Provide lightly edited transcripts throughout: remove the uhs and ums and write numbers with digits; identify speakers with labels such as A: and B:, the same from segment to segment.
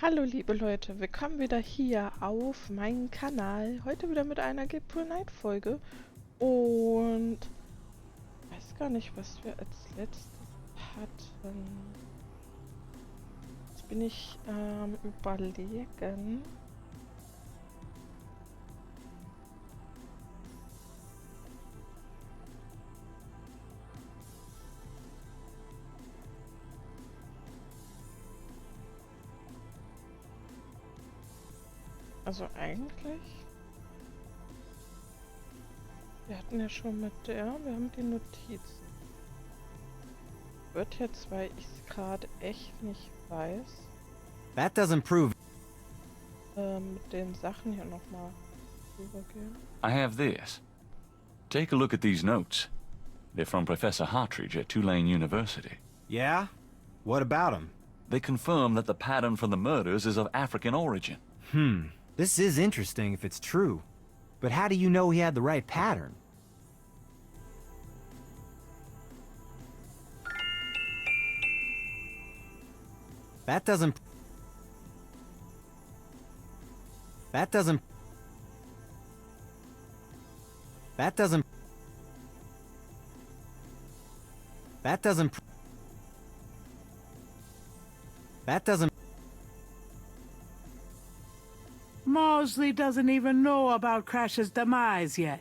A: Hallo liebe Leute, willkommen wieder hier auf meinem Kanal. Heute wieder mit einer Gabriel Knight Folge. Und ich weiß gar nicht, was wir als letztes hatten. Jetzt bin ich überlegen. Also eigentlich, wir hatten ja schon mit wir haben die Notizen. Wird jetzt, weil ich es gerade echt nicht weiß,
B: That doesn't prove.
A: mit den Sachen hier nochmal rübergehen.
C: I have this. Take a look at these notes. They're from Professor Hartridge at Tulane University.
B: Yeah? What about him?
C: They confirm that the pattern for the murders is of African origin.
B: This is interesting if it's true. But how do you know he had the right pattern? That doesn't... That doesn't... That doesn't... That doesn't... That doesn't...
D: Mosley doesn't even know about Crash's demise yet.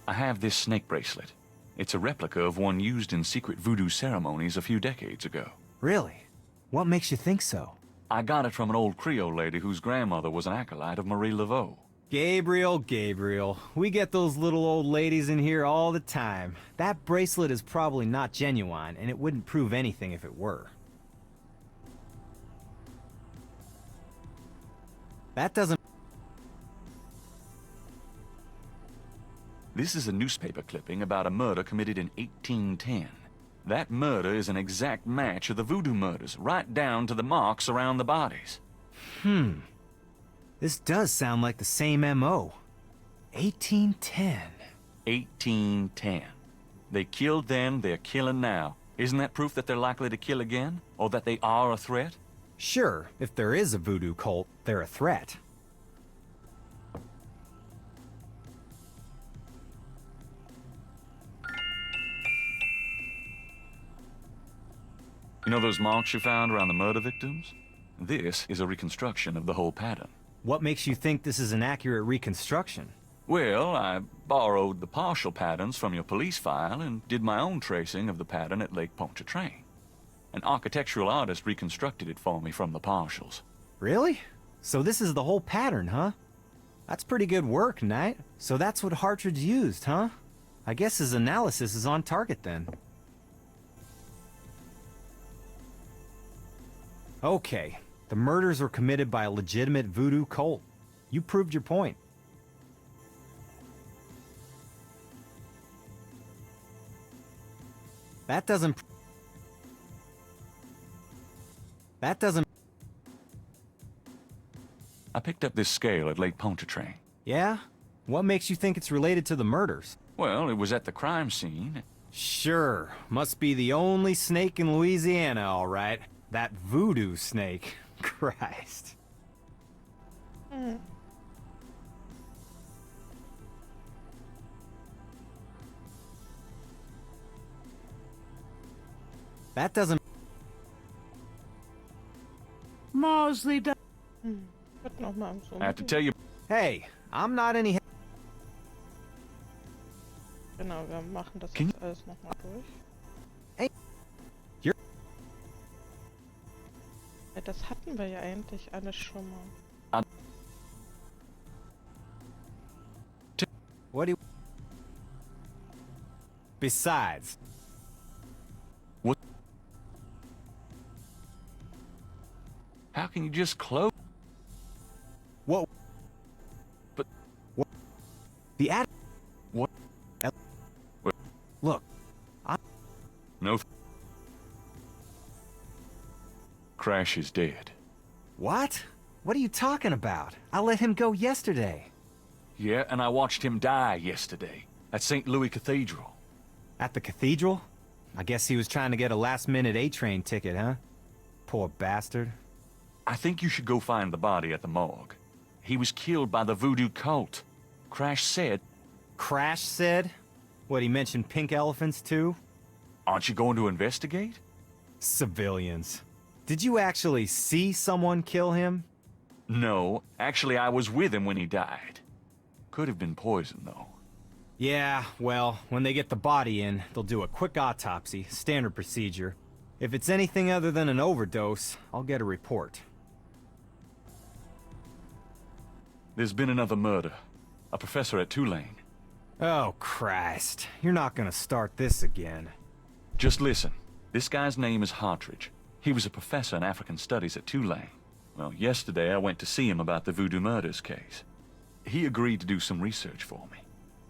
C: I have this snake bracelet. It's a replica of one used in secret voodoo ceremonies a few decades ago.
B: Really? What makes you think so?
C: I got it from an old Creole lady whose grandmother was an acolyte of Marie Laveau.
B: Gabriel, we get those little old ladies in here all the time. That bracelet is probably not genuine, and it wouldn't prove anything if it were. That doesn't...
C: This is a newspaper clipping about a murder committed in 1810. That murder is an exact match of the voodoo murders, right down to the marks around the bodies.
B: This does sound like the same M.O. 1810.
C: 1810. They killed then, they're killing now. Isn't that proof that they're likely to kill again? Or that they are a threat?
B: Sure, if there is a voodoo cult, they're a threat.
C: You know those marks you found around the murder victims? This is a reconstruction of the whole pattern.
B: What makes you think this is an accurate reconstruction?
C: Well, I borrowed the partial patterns from your police file and did my own tracing of the pattern at Lake Pontchartrain. An architectural artist reconstructed it for me from the partials.
B: Really? So this is the whole pattern, huh? That's pretty good work, Knight. So that's what Hartridge used, huh? I guess his analysis is on target then. Okay, the murders were committed by a legitimate voodoo cult. You proved your point. That doesn't...
C: I picked up this scale at Lake Pontchartrain.
B: Yeah? What makes you think it's related to the murders?
C: Well, it was at the crime scene.
B: Sure, must be the only snake in Louisiana, all right. That voodoo snake. Christ. That doesn't...
D: Mosley does.
A: Wird noch mal so.
C: I have to tell you,
B: Hey, I'm not any...
A: Genau, wir machen das
C: King-
A: jetzt alles nochmal durch.
B: Hey. You're...
A: Ja, das hatten wir ja eigentlich alles schon mal.
B: What do you... Besides...
C: what? How can you just close?
B: What?
C: But-
B: What? The ad...
C: What? What?
B: Look,
C: No. Crash is dead.
B: what? What are you talking about? I let him go yesterday.
C: Yeah, and I watched him die yesterday at St. Louis Cathedral.
B: At the cathedral? I guess he was trying to get a last-minute A-train ticket, huh? Poor bastard.
C: I think you should go find the body at the morgue. He was killed by the voodoo cult. Crash said...
B: Crash said? What, he mentioned pink elephants too?
C: Aren't you going to investigate?
B: Civilians. Did you actually see someone kill him?
C: No, actually I was with him when he died. Could have been poison, though.
B: Yeah, well, when they get the body in, they'll do a quick autopsy, standard procedure. If it's anything other than an overdose, I'll get a report.
C: There's been another murder. A professor at Tulane.
B: Oh, Christ. You're not gonna start this again.
C: Just listen. This guy's name is Hartridge. He was a professor in African Studies at Tulane. Well, yesterday I went to see him about the Voodoo Murders case. He agreed to do some research for me.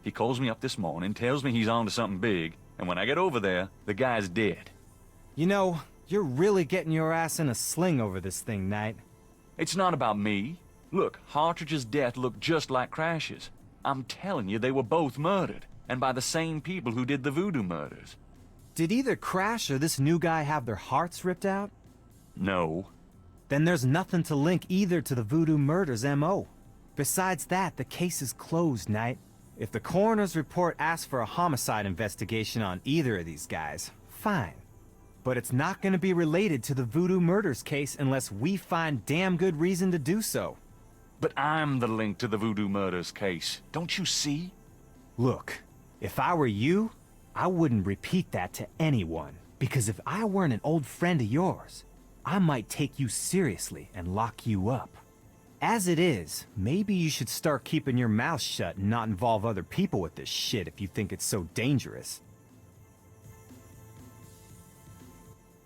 C: He calls me up this morning, tells me he's on to something big, and when I get over there, the guy's dead.
B: You know, you're really getting your ass in a sling over this thing, Knight.
C: It's not about me. Look, Hartridge's death looked just like Crash's. I'm telling you, they were both murdered, and by the same people who did the voodoo murders.
B: Did either Crash or this new guy have their hearts ripped out?
C: No.
B: Then there's nothing to link either to the voodoo murders M.O. Besides that, the case is closed, Knight. If the coroner's report asks for a homicide investigation on either of these guys, fine. But it's not going to be related to the voodoo murders case unless we find damn good reason to do so.
C: But I'm the link to the voodoo murders case. Don't you see?
B: Look, if I were you, I wouldn't repeat that to anyone. Because if I weren't an old friend of yours, I might take you seriously and lock you up. As it is, maybe you should start keeping your mouth shut and not involve other people with this shit if you think it's so dangerous.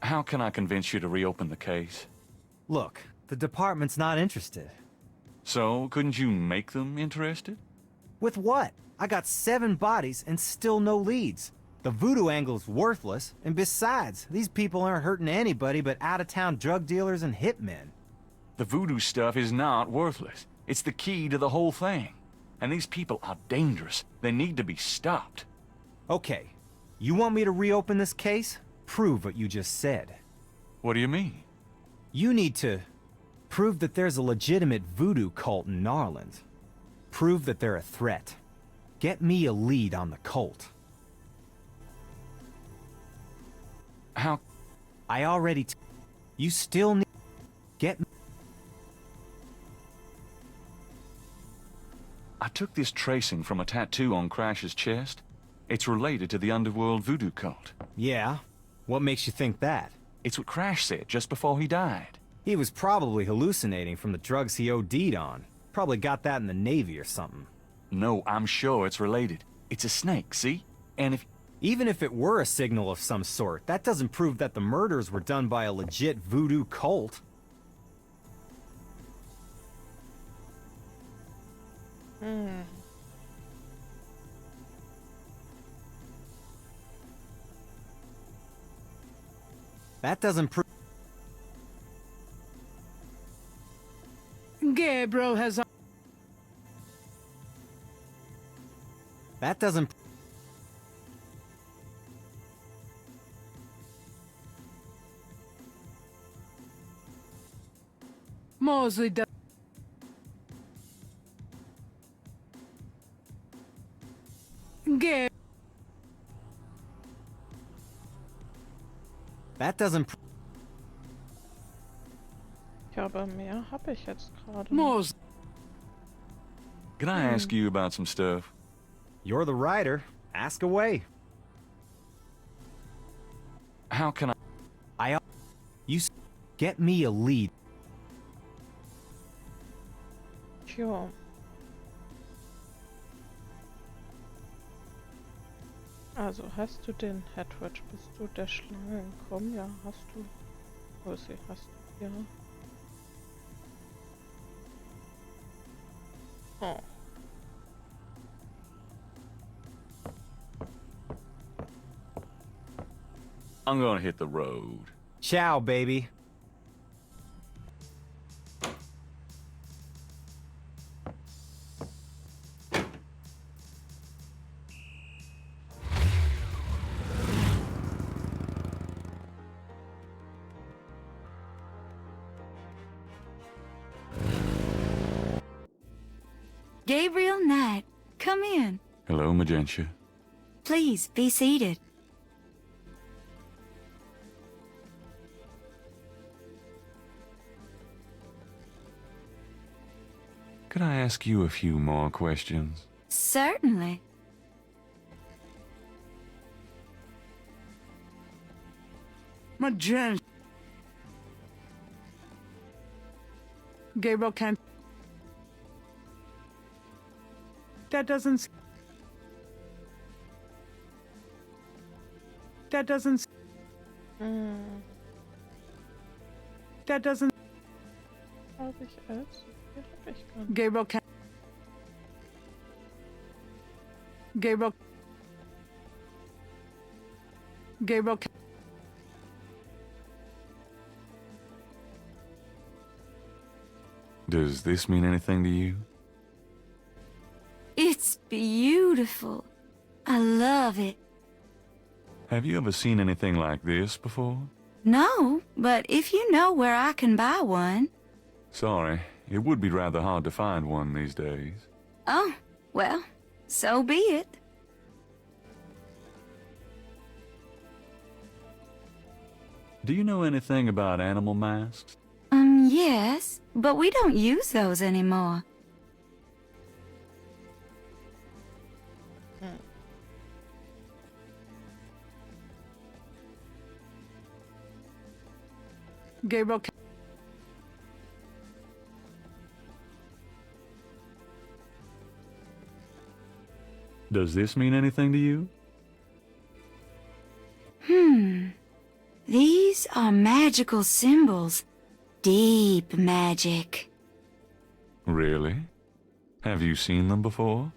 C: How can I convince you to reopen the case?
B: Look, the department's not interested.
C: So, couldn't you make them interested?
B: With what? I got 7 bodies and still no leads. The voodoo angle's worthless, and besides, these people aren't hurting anybody but out-of-town drug dealers and hitmen.
C: The voodoo stuff is not worthless. It's the key to the whole thing. And these people are dangerous. They need to be stopped.
B: Okay, you want me to reopen this case? Prove what you just said.
C: What do you mean?
B: You need to prove that there's a legitimate voodoo cult in Narland. Prove that they're a threat. Get me a lead on the cult.
C: How?
B: I already you still need... Get me...
C: I took this tracing from a tattoo on Crash's chest. It's related to the underworld voodoo cult.
B: Yeah? What makes you think that?
C: It's what Crash said just before he died.
B: He was probably hallucinating from the drugs he OD'd on. Probably got that in the Navy or something.
C: No, I'm sure it's related. It's a snake, see? And if...
B: Even if it were a signal of some sort, that doesn't prove that the murders were done by a legit voodoo cult. That doesn't prove...
D: Gabriel has...
B: That doesn't...
D: Mosley does...
B: That doesn't...
A: Ja, aber mehr habe ich jetzt gerade.
D: Mosley...
C: Can I ask you about some stuff?
B: You're the writer. Ask away.
C: How can I...
B: Get me a lead.
A: Tja. Also, hast du den Hedwig? Bist du der Schlange entkommen? Ja, hast du. Wo ist sie? Hast du. Ja. Oh.
C: I'm gonna hit the road.
B: Ciao, baby.
E: Gabriel Knight, come in.
C: Hello, Magentia.
E: Please, be seated.
C: Could I ask you a few more questions?
E: Certainly.
D: Magenta. Gabriel can't. That doesn't. That doesn't. That doesn't.
A: Habe ich als? Ja, hab ich gar nicht.
D: Gabriel can't. Gabriel. Gabriel can't.
C: Does this mean anything to you?
E: It's beautiful. I love it.
C: Have you ever seen anything like this before?
E: No, but if you know where I can buy one.
C: Sorry, it would be rather hard to find one these days.
E: Oh, well, so be it.
C: Do you know anything about animal masks?
E: Yes, but we don't use those anymore.
D: Gabriel can't.
C: Does this mean anything to you?
E: These are magical symbols. Deep magic.
C: Really? Have you seen them before?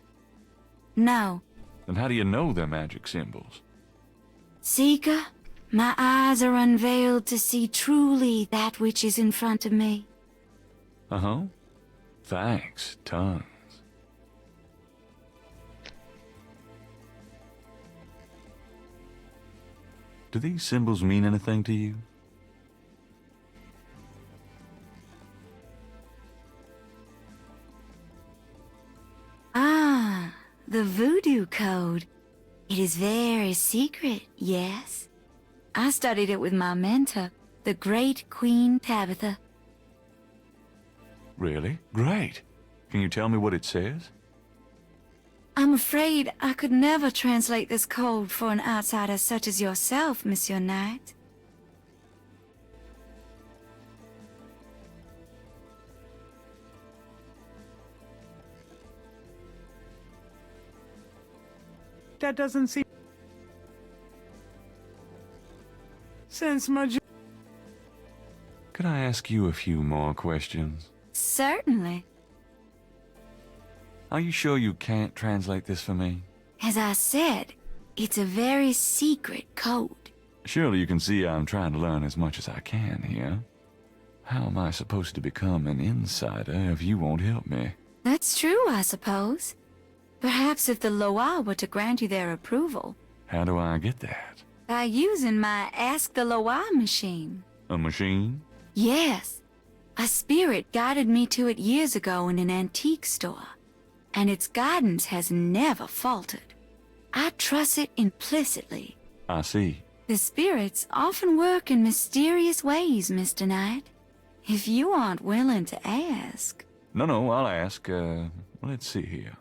E: No.
C: Then how do you know they're magic symbols?
E: Seeker, my eyes are unveiled to see truly that which is in front of me.
C: Uh-huh. Thanks, tons. Do these symbols mean anything to you?
E: Ah, the voodoo code. It is very secret, yes. I studied it with my mentor, the great Queen Tabitha.
C: Really? Great. Can you tell me what it says?
E: I'm afraid I could never translate this code for an outsider such as yourself, Monsieur Knight.
D: That doesn't seem. Since Magenta.
C: Could I ask you a few more questions?
E: Certainly.
C: Are you sure you can't translate this for me?
E: As I said, it's a very secret code.
C: Surely you can see I'm trying to learn as much as I can here. How am I supposed to become an insider if you won't help me?
E: That's true, I suppose. Perhaps if the Loa were to grant you their approval.
C: How do I get that?
E: By using my Ask the Loa machine.
C: A machine?
E: Yes. A spirit guided me to it years ago in an antique store. And its guidance has never faltered. I trust it implicitly.
C: I see.
E: The spirits often work in mysterious ways, Mr. Knight. If you aren't willing to ask...
C: No, I'll ask. Let's see here.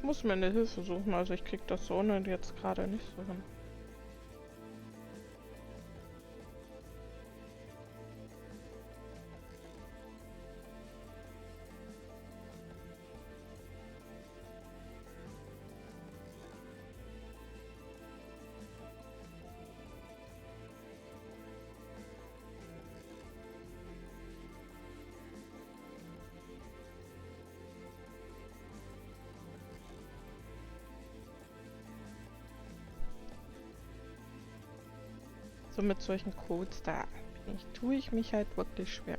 A: Ich muss mir eine Hilfe suchen, also ich krieg das so ohne jetzt gerade nicht so hin. So mit solchen Codes, tue ich mich halt wirklich schwer.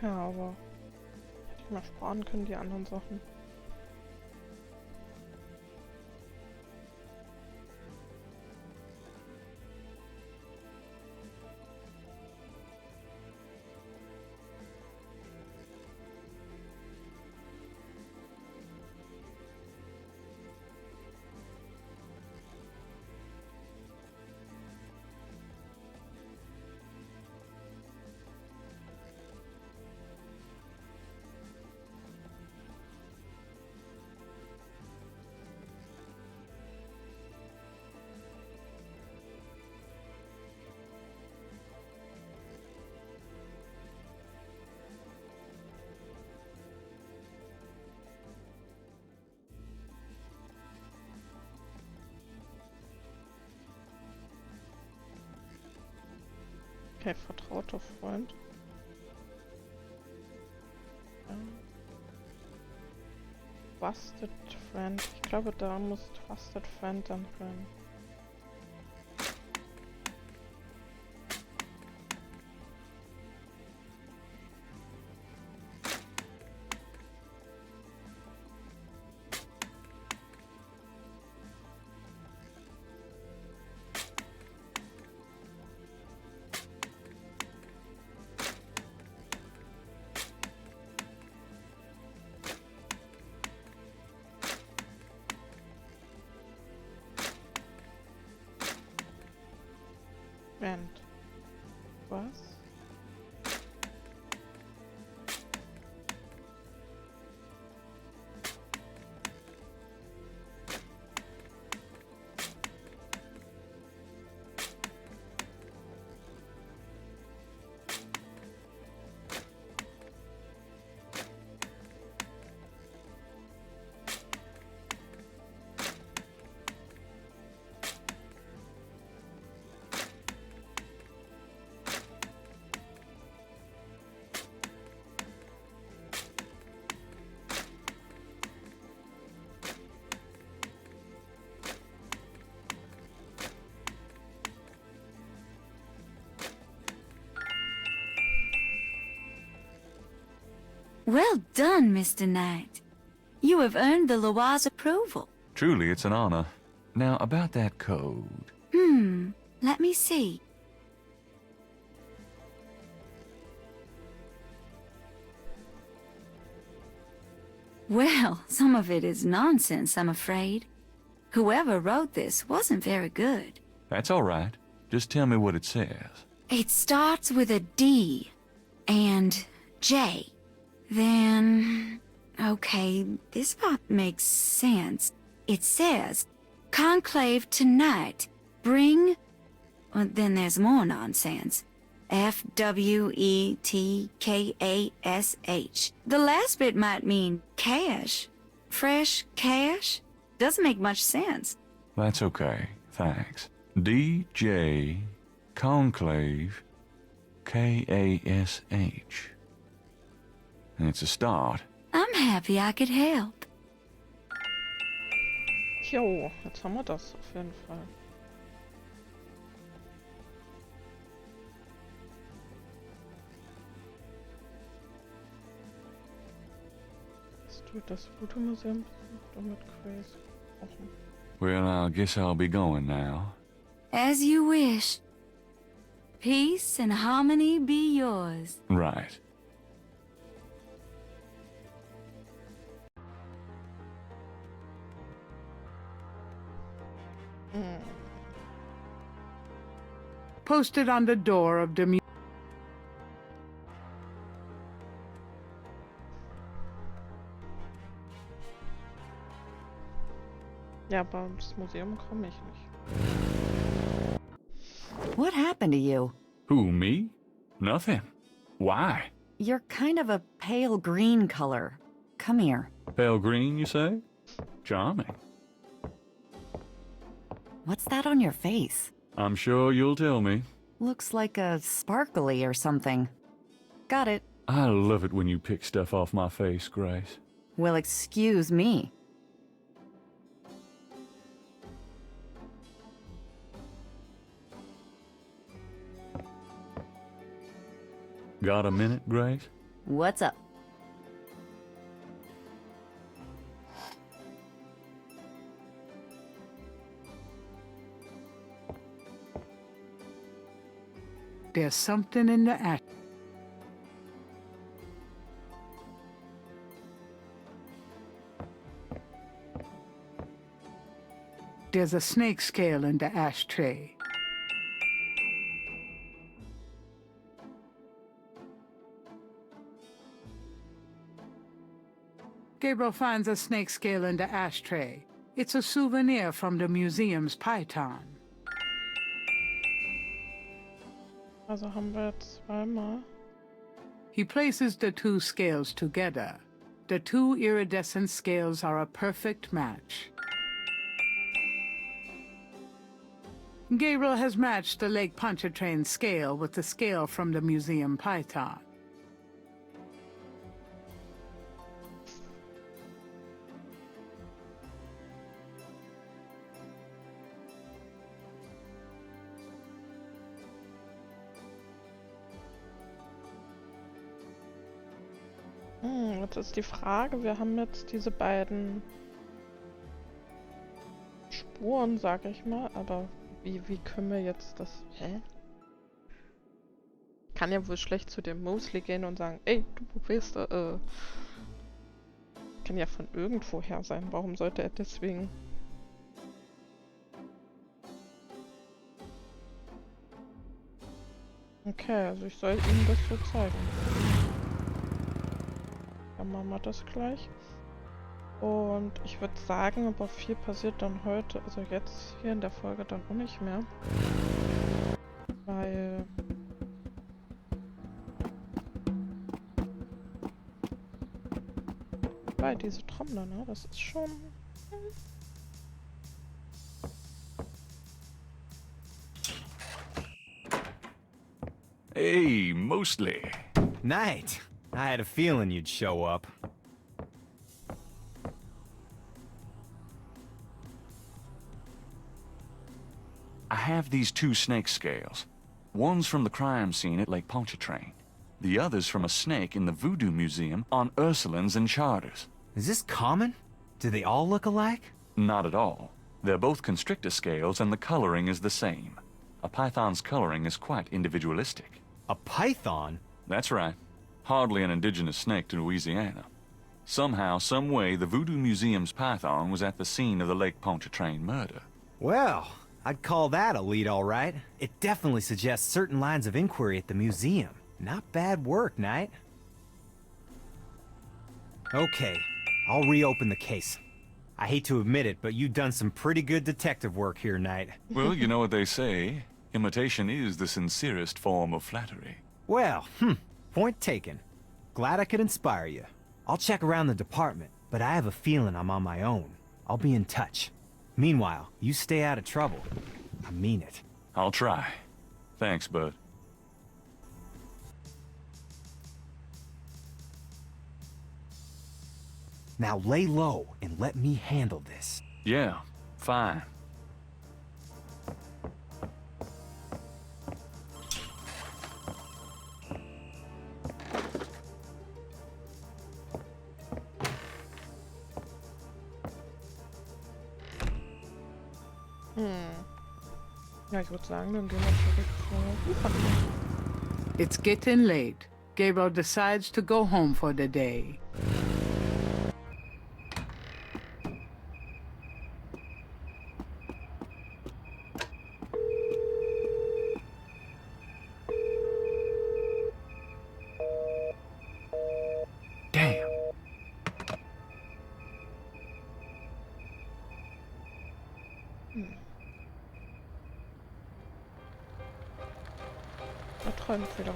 A: Ja, aber hätte ich mal sparen können, die anderen Sachen. Okay, vertrauter Freund. Ja. Trusted Friend. Ich glaube, da muss Trusted Friend dann rein. Friend. Was?
E: Well done, Mr. Knight. You have earned the Loire's approval.
C: Truly, it's an honor. Now, about that code.
E: Let me see. Well, some of it is nonsense, I'm afraid. Whoever wrote this wasn't very good.
C: That's all right. Just tell me what it says.
E: It starts with a D and J. Then... okay, this part makes sense. It says, conclave tonight, bring... well, then there's more nonsense. F-W-E-T-K-A-S-H. The last bit might mean cash. Fresh cash? Doesn't make much sense.
C: That's okay, thanks. D.J. Conclave K-A-S-H. It's a start.
E: I'm happy I could help.
A: Jo, jetzt haben wir das auf jeden Fall. Was tut das Voodoo Museum mit Grace gesprochen?
C: Well, I guess I'll be going now.
E: As you wish. Peace and harmony be yours.
C: Right.
D: Posted on the door of the museum.
A: Ja, aber ins Museum komme ich nicht.
F: What happened to you?
C: Who, me? Nothing. Why?
F: You're kind of a pale green color. Come here.
C: Pale green, you say? Charming.
F: What's that on your face?
C: I'm sure you'll tell me.
F: Looks like a sparkly or something. Got it.
C: I love it when you pick stuff off my face, Grace.
F: Well, excuse me.
C: Got a minute, Grace?
F: What's up?
D: There's something in the ash. There's a snake scale in the ashtray. Gabriel finds a snake scale in the ashtray. It's a souvenir from the museum's python.
A: Also haben wir jetzt zweimal.
D: He places the two scales together. The two iridescent scales are a perfect match. Gabriel has matched the Lake Pontchartrain scale with the scale from the museum python.
A: Jetzt ist die Frage, wir haben jetzt diese beiden Spuren, sag ich mal, aber wie können wir jetzt das... Hä? Kann ja wohl schlecht zu dem Mosley gehen und sagen, ey, du probierst, kann ja von irgendwoher sein, warum sollte er deswegen... Okay, also ich soll ihm das so zeigen. Dann machen wir das gleich. Und ich würde sagen, aber viel passiert dann heute, also jetzt hier in der Folge dann auch nicht mehr. Weil... diese Trommler, ne? Das ist schon...
C: Hey, Mosley.
B: Knight, I had a feeling you'd show up.
C: I have these two snake scales. One's from the crime scene at Lake Pontchartrain. The other's from a snake in the Voodoo Museum on Ursulines and Charters.
B: Is this common? Do they all look alike?
C: Not at all. They're both constrictor scales and the coloring is the same. A python's coloring is quite individualistic.
B: A python?
C: That's right. Hardly an indigenous snake to Louisiana. Somehow, some way, the Voodoo Museum's python was at the scene of the Lake Pontchartrain murder.
B: Well, I'd call that a lead, all right. It definitely suggests certain lines of inquiry at the museum. Not bad work, Knight. Okay, I'll reopen the case. I hate to admit it, but you've done some pretty good detective work here, Knight.
C: Well, you know what they say. Imitation is the sincerest form of flattery.
B: Well, point taken. Glad I could inspire you. I'll check around the department, but I have a feeling I'm on my own. I'll be in touch. Meanwhile, you stay out of trouble. I mean it.
C: I'll try. Thanks, bud.
B: Now lay low and let me handle this.
C: Yeah, fine.
A: Ja, ich würde sagen, dann gehen wir zurück zur
D: It's getting late. Gabriel decides to go home for the day.
C: Damn.
A: Er träumt wieder.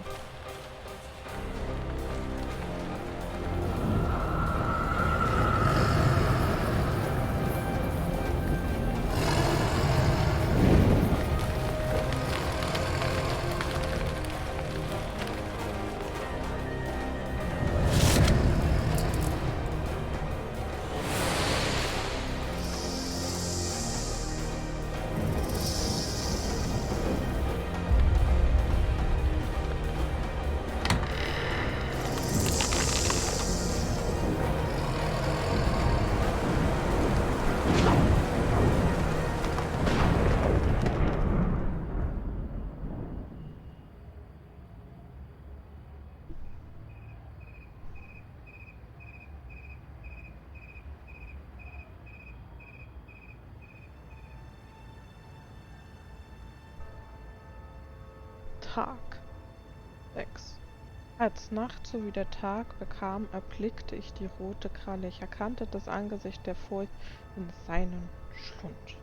A: Tag 6. Als Nacht sowie der Tag bekam, erblickte ich die rote Kralle. Ich erkannte das Angesicht der Furcht in seinem Schlund.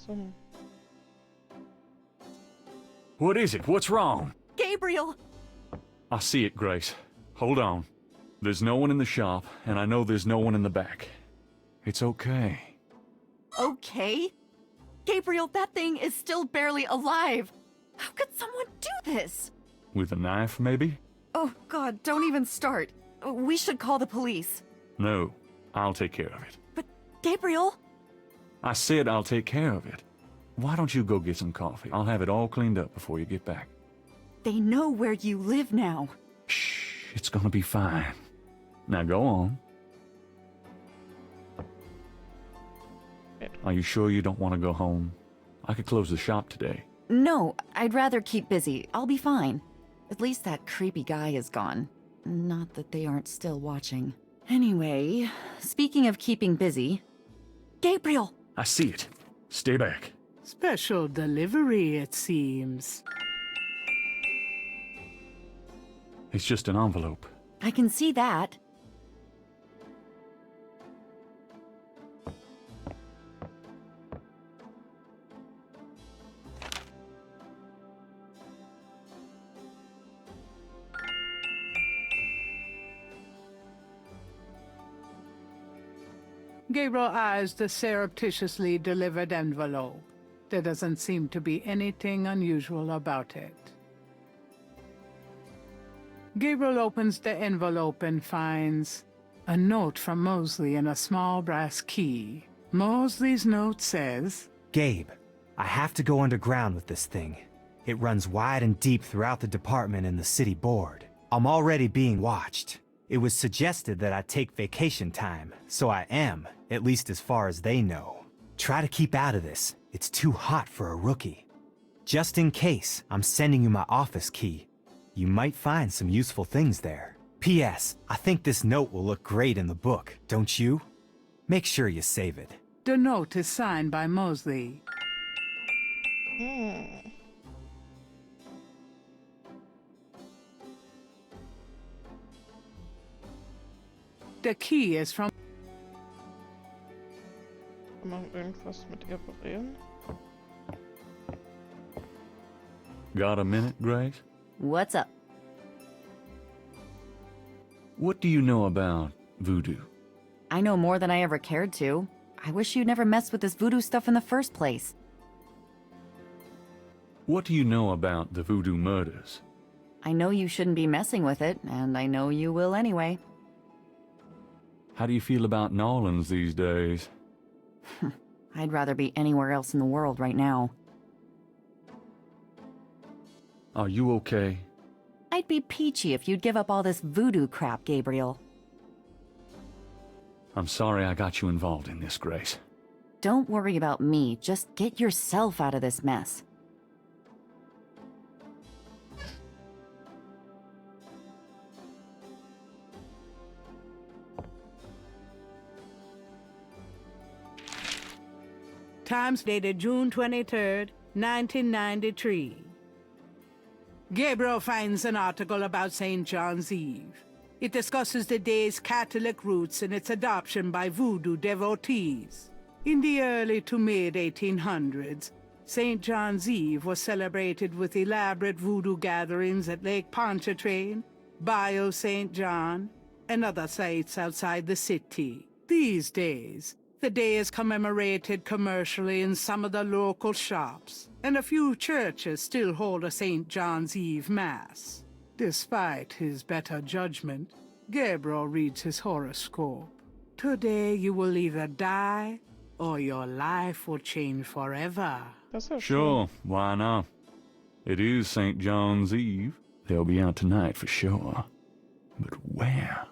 A: So.
C: What is it? What's wrong?
G: Gabriel!
C: I see it, Grace. Hold on. There's no one in the shop, and I know there's no one in the back. It's okay.
G: Okay? Gabriel, that thing is still barely alive. How could someone do this?
C: With a knife, maybe?
G: Oh, God, don't even start. We should call the police.
C: No, I'll take care of it.
G: But, Gabriel?
C: I said I'll take care of it. Why don't you go get some coffee? I'll have it all cleaned up before you get back.
G: They know where you live now.
C: Shh, it's gonna be fine. Now go on. Are you sure you don't want to go home? I could close the shop today.
F: No, I'd rather keep busy. I'll be fine. At least that creepy guy is gone. Not that they aren't still watching. Anyway, speaking of keeping busy...
G: Gabriel!
C: I see it. Stay back.
D: Special delivery, it seems.
C: It's just an envelope.
F: I can see that.
D: Gabriel eyes the surreptitiously delivered envelope. There doesn't seem to be anything unusual about it. Gabriel opens the envelope and finds A note from Mosley and a small brass key. Mosley's note says,
B: Gabe, I have to go underground with this thing. It runs wide and deep throughout the department and the city board. I'm already being watched. It was suggested that I take vacation time, so I am, at least as far as they know. Try to keep out of this. It's too hot for a rookie. Just in case, I'm sending you my office key. You might find some useful things there. P.S. I think this note will look great in the book, don't you? Make sure you save it.
D: the note is signed by Mosley. The key is from...
A: Kann man irgendwas mit ihr bereden?
C: Got a minute, Grace?
F: What's up?
C: What do you know about voodoo?
F: I know more than I ever cared to. I wish you'd never messed with this voodoo stuff in the first place.
C: What do you know about the Voodoo Murders?
F: I know you shouldn't be messing with it, and I know you will anyway.
C: How do you feel about Nolans these days?
F: I'd rather be anywhere else in the world right now.
C: Are you okay?
F: I'd be peachy if you'd give up all this voodoo crap, Gabriel.
C: I'm sorry I got you involved in this, Grace.
F: Don't worry about me, just get yourself out of this mess.
D: Times dated June 23rd, 1993. Gabriel finds an article about St. John's Eve. It discusses the day's Catholic roots and its adoption by voodoo devotees. In the early to mid-1800s, St. John's Eve was celebrated with elaborate voodoo gatherings at Lake Pontchartrain, Bayou St. John, and other sites outside the city. These days, the day is commemorated commercially in some of the local shops, and a few churches still hold a St. John's Eve Mass. Despite his better judgment, Gabriel reads his horoscope. Today you will either die, or your life will change forever.
A: Das ist ja schön.
C: Sure, why not? It is St. John's Eve. They'll be out tonight for sure. But where?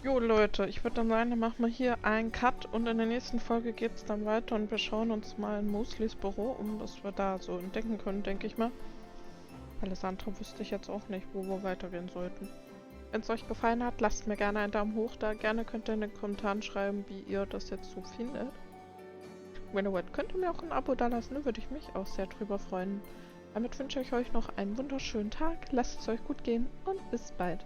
A: Jo Leute, ich würde dann sagen, dann machen wir hier einen Cut und in der nächsten Folge geht es dann weiter und wir schauen uns mal in Mosleys Büro um, was wir da so entdecken können, denke ich mal. Alles andere wüsste ich jetzt auch nicht, wo wir weitergehen sollten. Wenn es euch gefallen hat, lasst mir gerne einen Daumen hoch da. Gerne könnt ihr in den Kommentaren schreiben, wie ihr das jetzt so findet. Wenn ihr wollt, könnt ihr mir auch ein Abo da lassen, würde ich mich auch sehr drüber freuen. Damit wünsche ich euch noch einen wunderschönen Tag, lasst es euch gut gehen und bis bald.